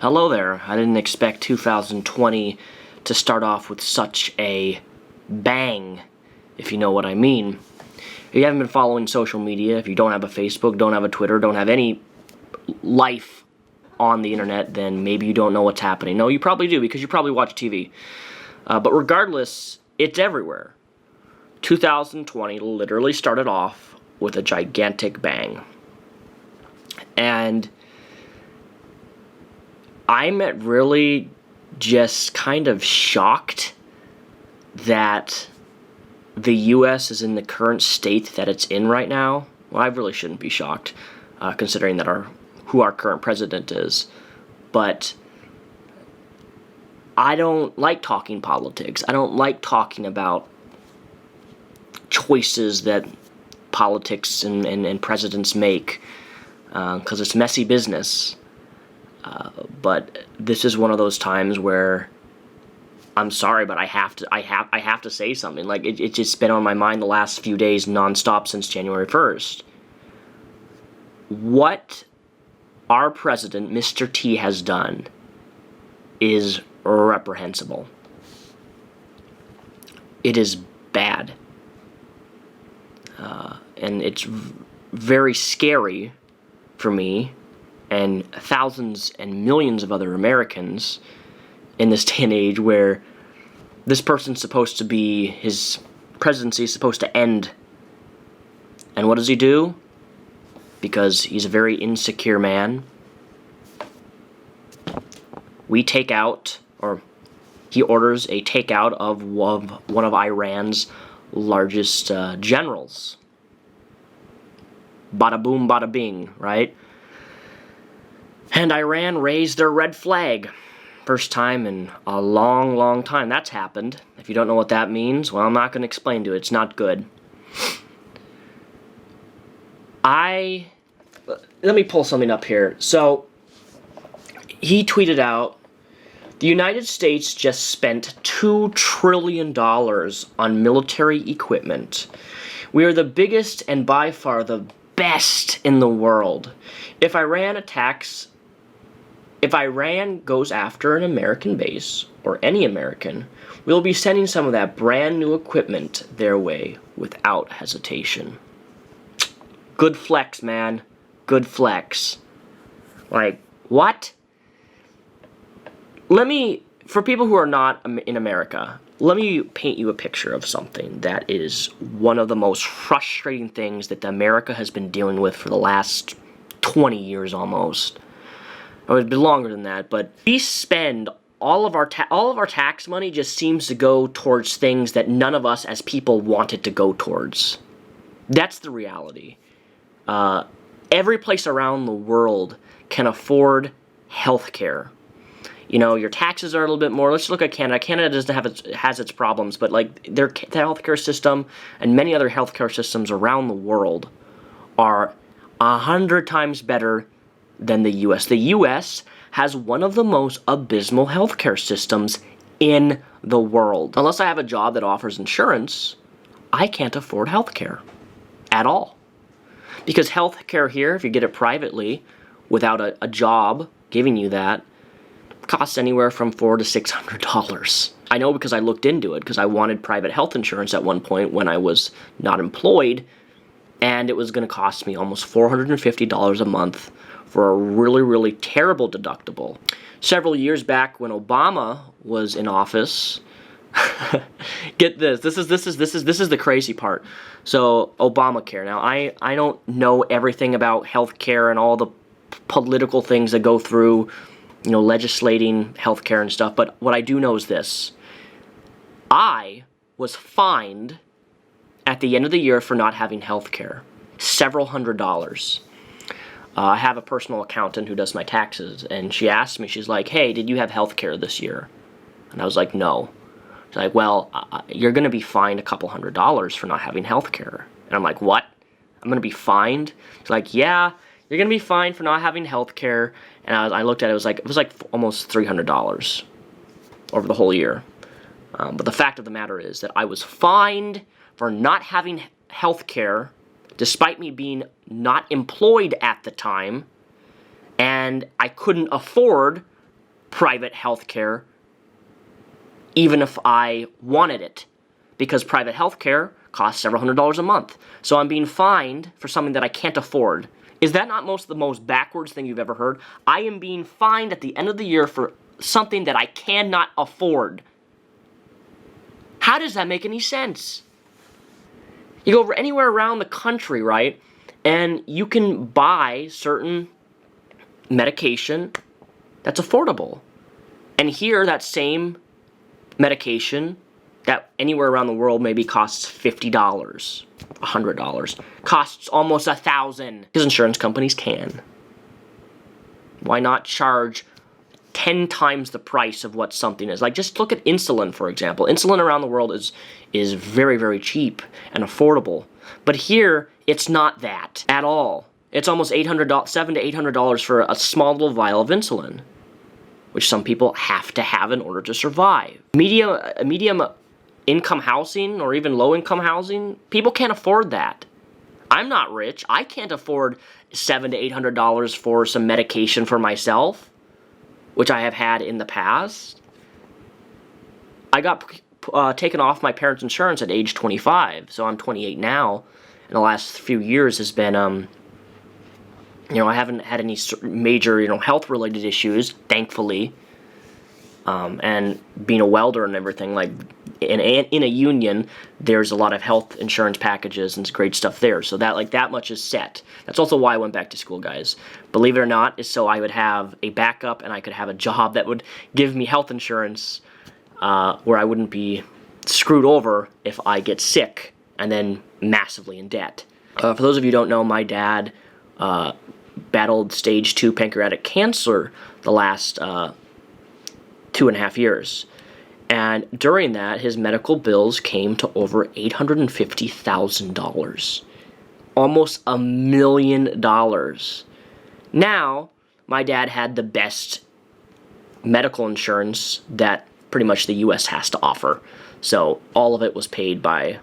Hello there. I didn't expect 2020 to start off with such a bang, if you know what I mean. If you haven't been following social media, if you don't have a Facebook, don't have a Twitter, don't have any life on the internet, then maybe you don't know what's happening. No, you probably do, because you probably watch TV. But regardless, it's everywhere. 2020 literally started off with a gigantic bang. And I'm really just kind of shocked that the U.S. is in the current state that it's in right now. Well, I really shouldn't be shocked, considering that who our current president is. But I don't like talking politics. I don't like talking about choices that politics and presidents make, because it's messy business. But this is one of those times where I'm sorry, but I have to say something. Like it's just been on my mind the last few days nonstop since January 1st. What our president, Mr. T, has done is reprehensible. It is bad. And it's very scary for me and thousands and millions of other Americans in this day and age where this person's supposed to be, his presidency is supposed to end. And what does he do? Because he's a very insecure man. We take out, or he orders a takeout of one of Iran's largest generals. Bada boom, bada bing, right? And Iran raised their red flag. First time in a long, long time that's happened. If you don't know what that means, well, I'm not going to explain to you. It's not good. Let me pull something up here. So, he tweeted out, the United States just spent $2 trillion on military equipment. We are the biggest and by far the best in the world. If Iran goes after an American base, or any American, we'll be sending some of that brand new equipment their way without hesitation. Good flex, man. Good flex. Like, what? For people who are not in America, let me paint you a picture of something that is one of the most frustrating things that America has been dealing with for the last 20 years almost. Or it's been longer than that, but we spend all of our tax money just seems to go towards things that none of us as people want it to go towards. That's the reality. Every place around the world can afford health care. You know, your taxes are a little bit more. Let's look at Canada. Canada has its problems, but like their healthcare system and many other healthcare systems around the world are 100 times better than the U.S. The U.S. has one of the most abysmal healthcare systems in the world. Unless I have a job that offers insurance, I can't afford healthcare at all. Because healthcare here, if you get it privately, without a job giving you that, costs anywhere from $400 to $600. I know because I looked into it, because I wanted private health insurance at one point when I was not employed, and it was going to cost me almost $450 a month for a really, really terrible deductible. Several years back when Obama was in office, get this. This is the crazy part. So Obamacare. Now I don't know everything about healthcare and all the political things that go through, you know, legislating healthcare and stuff. But what I do know is this: I was fined at the end of the year for not having healthcare, several $100s. I have a personal accountant who does my taxes, and she asked me, she's like, hey, did you have health care this year? And I was like, no. She's like, well, you're going to be fined a couple $100s for not having health care. And I'm like, what? I'm going to be fined? She's like, yeah, you're going to be fined for not having health care. And I looked at it, it was like almost $300 over the whole year. But the fact of the matter is that I was fined for not having health care despite me being not employed at the time, and I couldn't afford private health care, even if I wanted it, because private health care costs several $100s a month. So I'm being fined for something that I can't afford. Is that not the most backwards thing you've ever heard? I am being fined at the end of the year for something that I cannot afford. How does that make any sense? You go anywhere around the country, right, and you can buy certain medication that's affordable. And here, that same medication that anywhere around the world maybe costs $50, $100, costs almost $1,000, because insurance companies can. Why not charge 10 times the price of what something is? Like, just look at insulin, for example. Insulin around the world is very, very cheap and affordable. But here, it's not that at all. It's almost $700 to $800 for a small little vial of insulin, which some people have to have in order to survive. Medium income housing, or even low income housing, people can't afford that. I'm not rich. I can't afford $700 to $800 for some medication for myself, which I have had in the past. I got taken off my parents' insurance at age 25, so I'm 28 now. And the last few years has been, I haven't had any major, health-related issues, thankfully. And being a welder and everything, like, in a union, there's a lot of health insurance packages and great stuff there. So that much is set. That's also why I went back to school, guys. Believe it or not, is so I would have a backup and I could have a job that would give me health insurance, where I wouldn't be screwed over if I get sick and then massively in debt. For those of you who don't know, my dad battled stage 2 pancreatic cancer the last 2.5 years. And during that, his medical bills came to over $850,000. Almost $1 million. Now, my dad had the best medical insurance that pretty much the U.S. has to offer. So all of it was paid by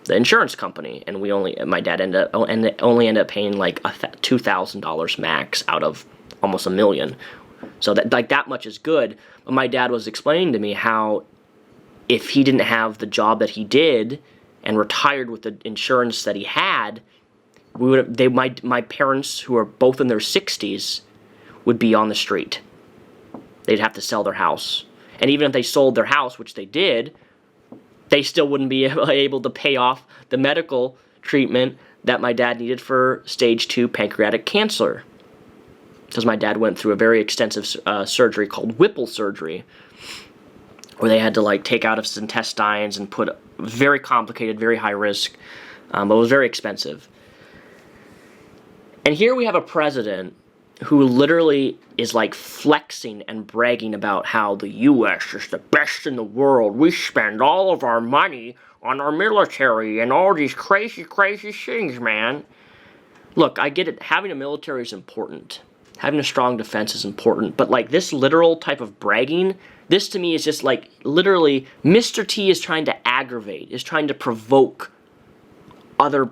the insurance company, and my dad only ended up paying like $2,000 max out of almost $1 million. So that much is good. But my dad was explaining to me how if he didn't have the job that he did and retired with the insurance that he had, my parents, who are both in their 60s, would be on the street. They'd have to sell their house. And even if they sold their house, which they did, they still wouldn't be able to pay off the medical treatment that my dad needed for stage 2 pancreatic cancer. Because my dad went through a very extensive surgery called Whipple surgery, where they had to take out his intestines and put very complicated, very high risk, but it was very expensive. And here we have a president who literally is flexing and bragging about how the U.S. is the best in the world. We spend all of our money on our military and all these crazy, crazy things, man. Look, I get it. Having a military is important. Having a strong defense is important. But this literal type of bragging, this to me is just literally Mr. T is trying to aggravate, is trying to provoke other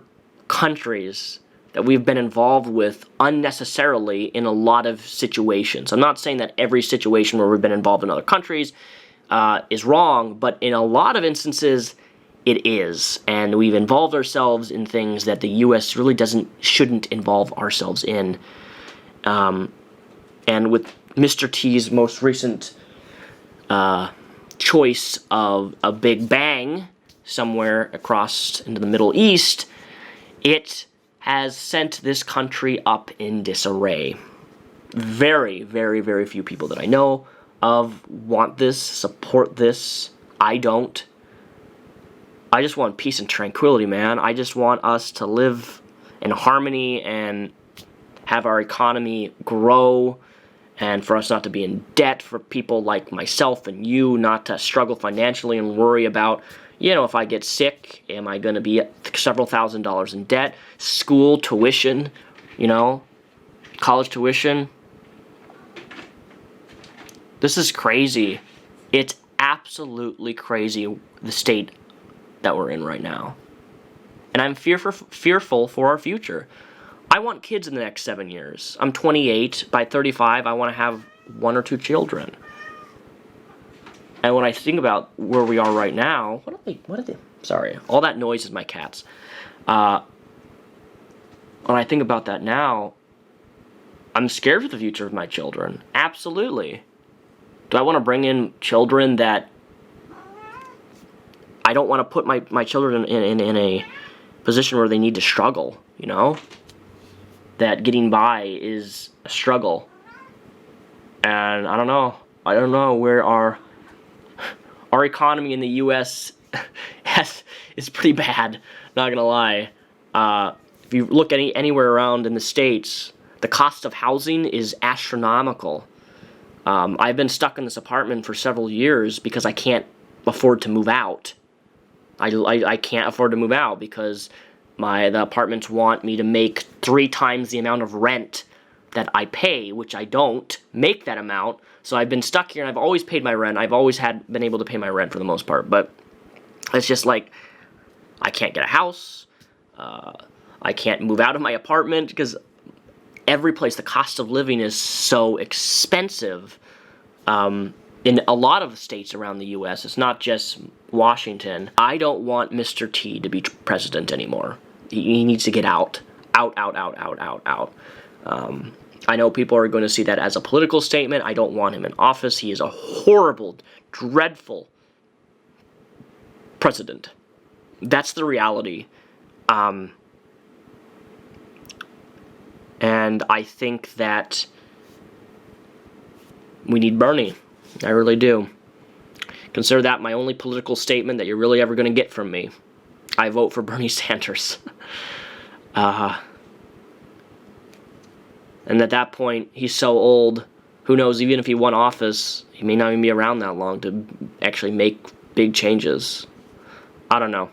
countries that we've been involved with unnecessarily in a lot of situations. I'm not saying that every situation where we've been involved in other countries is wrong, but in a lot of instances, it is. And we've involved ourselves in things that the U.S. really shouldn't involve ourselves in. And with Mr. T's most recent choice of a big bang somewhere across into the Middle East, it has sent this country up in disarray. Very, very, very few people that I know of want this, support this. I don't. I just want peace and tranquility, man. I just want us to live in harmony and have our economy grow, and for us not to be in debt, for people like myself and you not to struggle financially and worry about, if I get sick, am I going to be several $1,000s in debt? School tuition, college tuition. This is crazy. It's absolutely crazy, the state that we're in right now. And I'm fearful for our future. I want kids in the next 7 years. I'm 28. By 35, I want to have 1 or 2 children. And when I think about where we are right now, what are they? Sorry, all that noise is my cats. When I think about that now, I'm scared for the future of my children. Absolutely. Do I want to bring in children that I don't want to put my children in a position where they need to struggle, you know? That getting by is a struggle. And I don't know where our economy in the U.S. is pretty bad, not gonna lie. If you look anywhere around in the States, the cost of housing is astronomical. I've been stuck in this apartment for several years because I can't afford to move out. I can't afford to move out because the apartments want me to make 3 times the amount of rent that I pay, which I don't make that amount. So I've been stuck here, and I've always paid my rent. I've always been able to pay my rent for the most part, but it's just like I can't get a house. I can't move out of my apartment because every place, the cost of living is so expensive. In a lot of states around the U.S., it's not just Washington. I don't want Mr. T to be president anymore. He needs to get out. Out. I know people are going to see that as a political statement. I don't want him in office. He is a horrible, dreadful president. That's the reality. And I think that we need Bernie. I really do. Consider that my only political statement that you're really ever going to get from me. I vote for Bernie Sanders. And at that point, he's so old, who knows, even if he won office, he may not even be around that long to actually make big changes. I don't know.